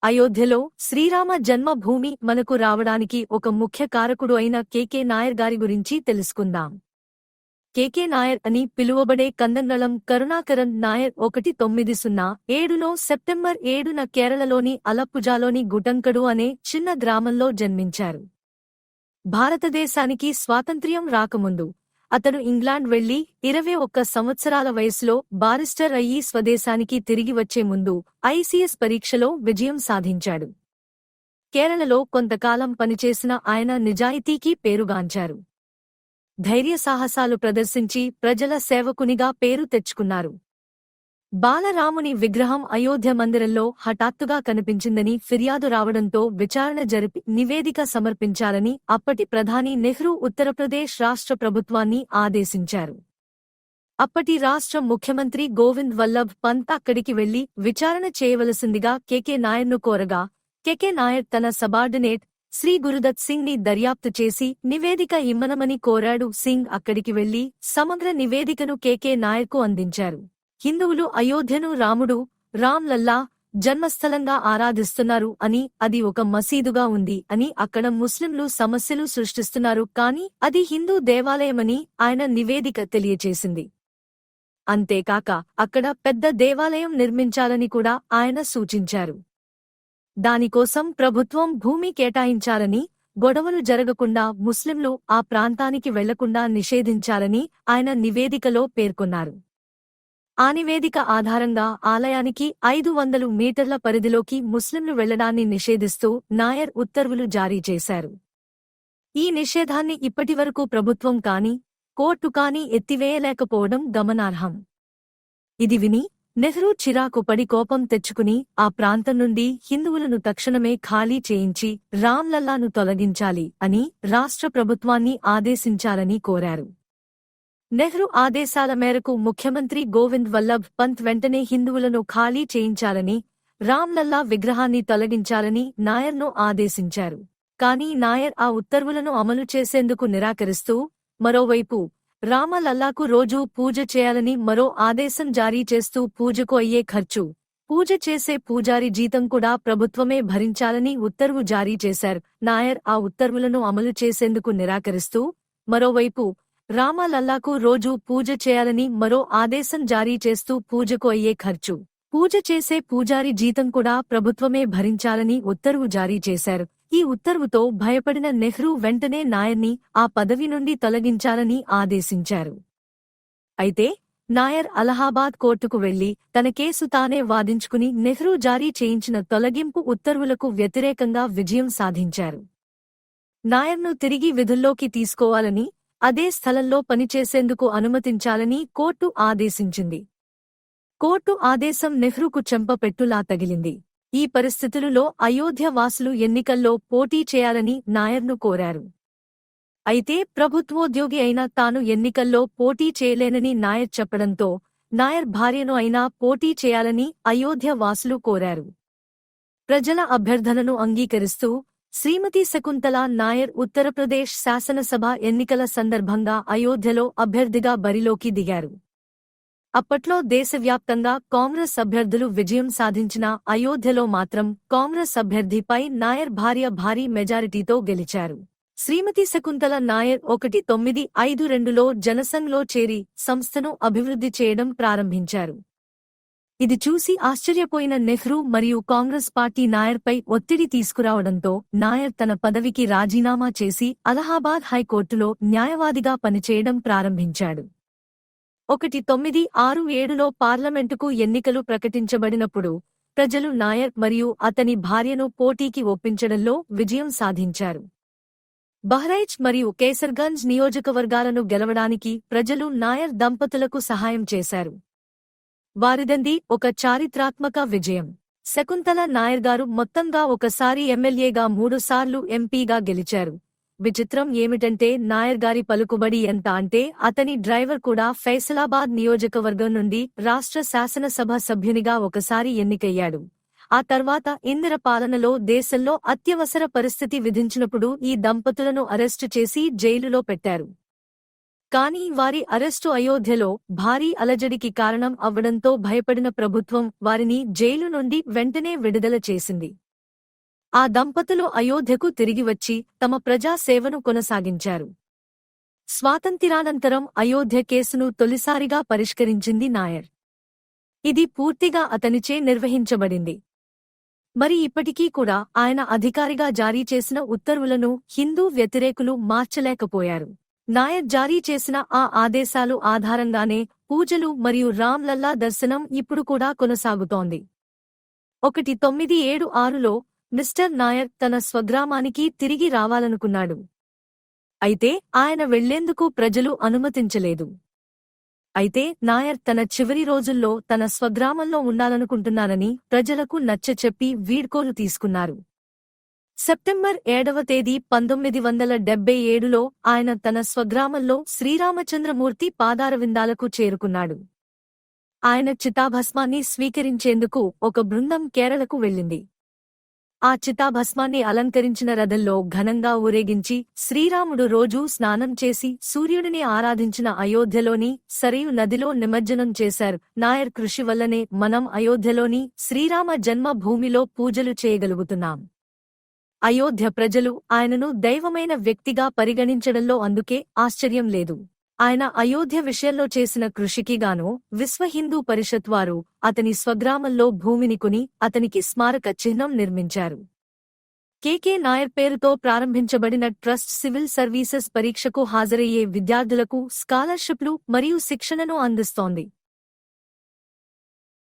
అయోధ్యలో శ్రీరామ జన్మభూమి మనకు రావడానికి ఒక ముఖ్య కారకుడు అయిన కె నాయర్ గారి గురించి తెలుసుకుందాం. కె నాయర్ అని పిలువబడే కందంగళం కరుణాకరన్ నాయర్ 1907లో సెప్టెంబర్ 7న కేరళలోని అలప్పుజాలోని గుటంకడు అనే చిన్న గ్రామంలో జన్మించారు. భారతదేశానికి స్వాతంత్ర్యం రాకముందు అతడు ఇంగ్లాండ్ వెళ్లి 21 సంవత్సరాల వయసులో బారిస్టర్ అయ్యి స్వదేశానికి తిరిగి వచ్చే ముందు ఐసీఎస్ పరీక్షలో విజయం సాధించాడు. కేరళలో కొంతకాలం పనిచేసిన ఆయన నిజాయితీకి పేరుగాంచారు. ధైర్యసాహసాలు ప్రదర్శించి ప్రజల సేవకునిగా పేరు తెచ్చుకున్నారు. బాలరాముని విగ్రహం అయోధ్య మందిరంలో హఠాత్తుగా కనిపించిందని ఫిర్యాదు రావడంతో విచారణ జరిపి నివేదిక సమర్పించాలని అప్పటి ప్రధాని నెహ్రూ ఉత్తరప్రదేశ్ రాష్ట్ర ప్రభుత్వాన్ని ఆదేశించారు. అప్పటి రాష్ట్ర ముఖ్యమంత్రి గోవింద్ వల్లభ్ పంత్ అక్కడికి వెళ్లి విచారణ చేయవలసిందిగా కె నాయర్ను కోరగా కె నాయర్ తన సబార్డినేట్ శ్రీ గురుదత్ సింగ్ ని దర్యాప్తు చేసి నివేదిక ఇమ్మనమని కోరాడు. సింగ్ అక్కడికి వెళ్లి సమగ్ర నివేదికను కె నాయర్కు అందించారు. హిందువులు అయోధ్యను రాముడు రామ్ లల్లా జన్మస్థలంగా ఆరాధిస్తున్నారు అని, అది ఒక మసీదుగా ఉంది అని, అక్కడ ముస్లింలు సమస్యలు సృష్టిస్తున్నారు కానీ అది హిందూ దేవాలయమని ఆయన నివేదిక తెలియచేసింది. అంతేకాక అక్కడ పెద్ద దేవాలయం నిర్మించాలని కూడా ఆయన సూచించారు. దానికోసం ప్రభుత్వం భూమి కేటాయించాలని, గొడవలు జరగకుండా ముస్లింలు ఆ ప్రాంతానికి వెళ్లకుండా నిషేధించాలని ఆయన నివేదికలో పేర్కొన్నారు. ఆ నివేదిక ఆధారంగా ఆలయానికి 500 మీటర్ల పరిధిలోకి ముస్లింలు వెళ్లడాన్ని నిషేధిస్తూ నాయర్ ఉత్తర్వులు జారీ చేశారు. ఈ నిషేధాన్ని ఇప్పటివరకు ప్రభుత్వం కాని, కోర్టు కాని ఎత్తివేయలేకపోవడం గమనార్హం. ఇది విని నెహ్రూ చిరాకు పడి కోపం తెచ్చుకుని ఆ ప్రాంతం నుండి హిందువులను తక్షణమే ఖాళీ చేయించి రామ్ లల్లాను తొలగించాలి అని రాష్ట్ర ప్రభుత్వాన్ని ఆదేశించాలని కోరారు. నెహ్రూ ఆదేశాల మేరకు ముఖ్యమంత్రి గోవింద్ వల్లభ్ పంత్ వెంటనే హిందువులను ఖాళీ చేయించాలని, రామ్ లల్లా విగ్రహాన్ని తొలగించాలని నాయర్ను ఆదేశించారు. కానీ నాయర్ ఆ ఉత్తర్వులను అమలు చేసేందుకు నిరాకరిస్తూ మరోవైపు రామ లల్లాకు రోజూ పూజ చేయాలని మరో ఆదేశం జారీ చేస్తూ పూజకు అయ్యే ఖర్చు, పూజ చేసే పూజారి జీతం కూడా ప్రభుత్వమే భరించాలని ఉత్తర్వు జారీ చేశారు. నాయర్ ఆ ఉత్తర్వులను అమలు చేసేందుకు నిరాకరిస్తూ మరోవైపు రామ లల్లాకు రోజూ పూజ చేయాలని మరో ఆదేశం జారీ చేస్తూ పూజకు అయ్యే ఖర్చు, పూజ చేసే పూజారి జీతం కూడా ప్రభుత్వమే భరించాలని ఉత్తర్వు జారీ చేశారు. ఈ ఉత్తర్వుతో భయపడిన నెహ్రూ వెంటనే నాయర్ని ఆ పదవి నుండి తొలగించాలని ఆదేశించారు. అయితే నాయర్ అలహాబాద్ కోర్టుకు వెళ్లి తన కేసు తానే వాదించుకుని నెహ్రూ జారీ చేయించిన తొలగింపు ఉత్తర్వులకు వ్యతిరేకంగా విజయం సాధించారు. నాయర్ను తిరిగి విధుల్లోకి తీసుకోవాలని, అదే స్థలంలో పనిచేసేందుకు అనుమతించాలని కోర్టు ఆదేశించింది. కోర్టు ఆదేశం నెహ్రూకు చెంపపెట్టులా తగిలింది. ఈ పరిస్థితులలో అయోధ్య వాసులు ఎన్నికల్లో పోటీ చేయాలని నాయర్ను కోరారు. అయితే ప్రభుత్వోద్యోగి అయిన తాను ఎన్నికల్లో పోటీ చేయలేనని నాయర్ చెప్పడంతో నాయర్ భార్యను అయినా పోటీ చేయాలని అయోధ్య వాసులు కోరారు. ప్రజల అభ్యర్థనను అంగీకరిస్తూ శ్రీమతి శకుంతలా నాయర్ ఉత్తరప్రదేశ్ శాసనసభ ఎన్నికల సందర్భంగా అయోధ్యలో అభ్యర్థిగా బరిలోకి దిగారు. అప్పట్లో దేశవ్యాప్తంగా కాంగ్రెస్ అభ్యర్థులు విజయం సాధించిన అయోధ్యలో మాత్రం కాంగ్రెస్ అభ్యర్థిపై నాయర్ భార్య భారీ మెజారిటీతో గెలిచారు. శ్రీమతి శకుంతల నాయర్ 1952లో జనసంఘ్లో చేరి సంస్థను అభివృద్ధి చేయడం ప్రారంభించారు. ఇది చూసి ఆశ్చర్యపోయిన నెహ్రూ మరియు కాంగ్రెస్ పార్టీ నాయర్పై ఒత్తిడి తీసుకురావడంతో నాయర్ తన పదవికి రాజీనామా చేసి అలహాబాద్ హైకోర్టులో న్యాయవాదిగా పనిచేయడం ప్రారంభించాడు. 1967లో పార్లమెంటుకు ఎన్నికలు ప్రకటించబడినప్పుడు ప్రజలు నాయర్ మరియు అతని భార్యను పోటీకి ఒప్పించడంలో విజయం సాధించారు. బహ్రైచ్ మరియు కేసర్గంజ్ నియోజకవర్గాలను గెలవడానికి ప్రజలు నాయర్ దంపతులకు సహాయం చేశారు. వారిదంది ఒక చారిత్రాత్మక విజయం. శకుంతల నాయర్ గారు మొత్తంగా ఒకసారి ఎమ్మెల్యేగా 3 సార్లు ఎంపీగా గెలిచారు. విచిత్రం ఏమిటంటే నాయర్ గారి పలుకుబడి ఎంత అంటే అతని డ్రైవర్ కూడా ఫైసలాబాద్ నియోజకవర్గం నుండి రాష్ట్ర శాసనసభ సభ్యునిగా ఒకసారి ఎన్నికయ్యాడు. ఆ తర్వాత ఇందిర పాలనలో దేశంలో అత్యవసర పరిస్థితి విధించినప్పుడు ఈ దంపతులను అరెస్టు చేసి జైలులో పెట్టారు. కానీ వారి అరెస్టు అయోధ్యలో భారీ అలజడికి కారణం అవ్వడంతో భయపడిన ప్రభుత్వం వారిని జైలు నుండి వెంటనే విడుదల చేసింది. ఆ దంపతులు అయోధ్యకు తిరిగి వచ్చి తమ ప్రజా సేవను కొనసాగించారు. స్వాతంత్ర్యానంతరం అయోధ్య కేసును తొలిసారిగా పరిష్కరించింది నాయర్. ఇది పూర్తిగా అతనిచే నిర్వహించబడింది. మరి ఇప్పటికీ కూడా ఆయన అధికారిగా జారీ చేసిన ఉత్తర్వులను హిందూ వ్యతిరేకులు మార్చలేకపోయారు. నాయర్ జారీ చేసిన ఆ ఆదేశాలు ఆధారంగానే పూజలు మరియు రామ్ లల్లా దర్శనం ఇప్పుడు కూడా కొనసాగుతోంది. 1976లో మిస్టర్ నాయర్ తన స్వగ్రామానికి తిరిగి రావాలనుకున్నాడు. అయితే ఆయన వెళ్లేందుకు ప్రజలు అనుమతించలేదు. అయితే నాయర్ తన చివరి రోజుల్లో తన స్వగ్రామంలో ఉండాలనుకుంటున్నానని ప్రజలకు నచ్చచెప్పి వీడ్కోలు తీసుకున్నారు. సెప్టెంబర్ 7వ తేదీ 1977లో ఆయన తన స్వగ్రామంలో శ్రీరామచంద్రమూర్తి పాదారవిందాలకు చేరుకున్నాడు. ఆయన చితాభస్మాన్ని స్వీకరించేందుకు ఒక బృందం కేరళకు వెళ్ళింది. ఆ చితాభస్మాన్ని అలంకరించిన రథంలో ఘనంగా ఊరేగించి శ్రీరాముడు రోజూ స్నానం చేసి సూర్యుడిని ఆరాధించిన అయోధ్యలోని సరయూ నదిలో నిమజ్జనం చేశారు. నాయర్ కృషి వల్లనే మనం అయోధ్యలోని శ్రీరామ జన్మభూమిలో పూజలు చేయగలుగుతున్నాం. అయోధ్య ప్రజలు ఆయనను దైవమైన వ్యక్తిగా పరిగణించడంలో అందుకే ఆశ్చర్యం లేదు. ఆయన అయోధ్య విషయంలో చేసిన కృషికిగాను విశ్వ హిందూ పరిషత్ వారు అతని స్వగ్రామంలో భూమిని కొని అతనికి స్మారక చిహ్నం నిర్మించారు. కె నాయర్ పేరుతో ప్రారంభించబడిన ట్రస్ట్ సివిల్ సర్వీసెస్ పరీక్షకు హాజరయ్యే విద్యార్థులకు స్కాలర్షిప్లు మరియు శిక్షణను అందిస్తోంది.